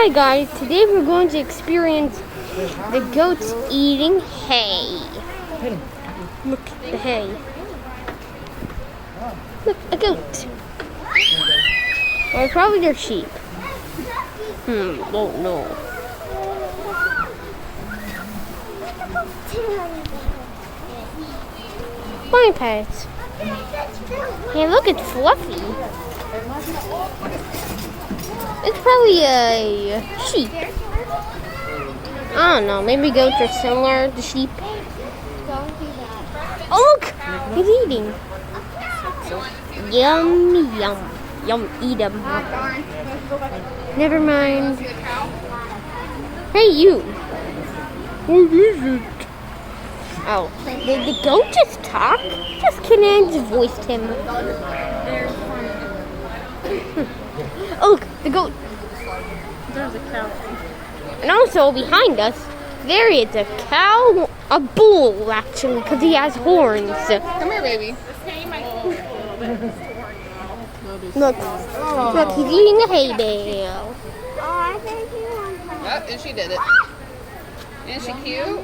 Hi guys, today we're going to experience the goats eating hay. Look, the hay. Look, a goat. Or probably their sheep. Don't know. Fine pets. Hey, look, it's fluffy. It's probably a sheep. I don't know. Maybe goats are similar to sheep. Oh, look! He's eating. Yum, yum. Yum, eat 'em. Never mind. Hey, you. What is it? Oh, did the goat just talk? Just kidding, I just voiced him. Oh, look, the goat. There's a cow. And also behind us, there is a cow, a bull actually, because he has horns. Come here, baby. Look, look, he's eating a hay bale. Oh, and she did it. Isn't she cute?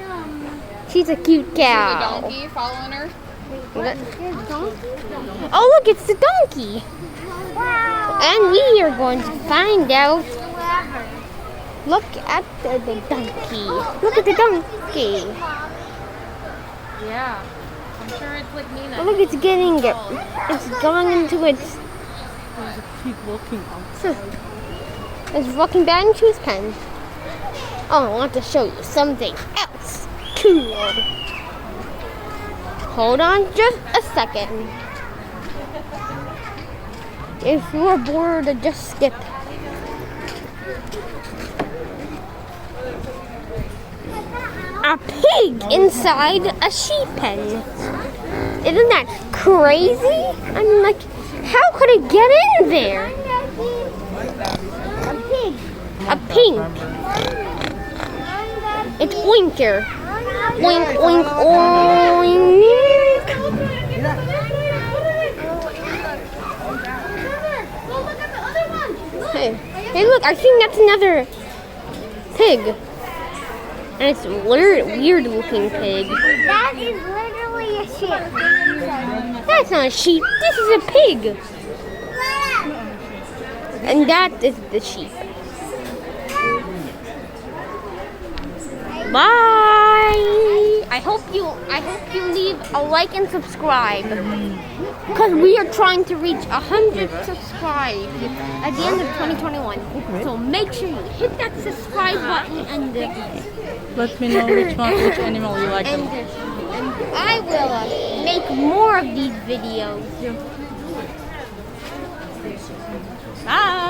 She's a cute The cow. donkey following her. Oh, look, it's the donkey. And we are going to find out. Look at the donkey. Look at the donkey. Yeah. I'm sure it's like Nina. Oh, look, it's getting it. It's going into its. Keep looking up. It's walking back into his pen. Oh, I want to show you something else. Cool. Hold on just a second. If you're bored, just skip. A pig inside a sheep pen. Isn't that crazy? I'm like, how could it get in there? A pig. A pink. It's Oinker. Oink, oink, oink. Hey, look, I think that's another pig. And it's a weird looking pig. That is literally a sheep. That's not a sheep. This is a pig. And that is the sheep. Bye. I hope you leave a like and subscribe. Because we are trying to reach 100 subscribers at the end of 2021. So make sure you hit that subscribe button and Let me know which animal you like. and I will make more of these videos. Bye.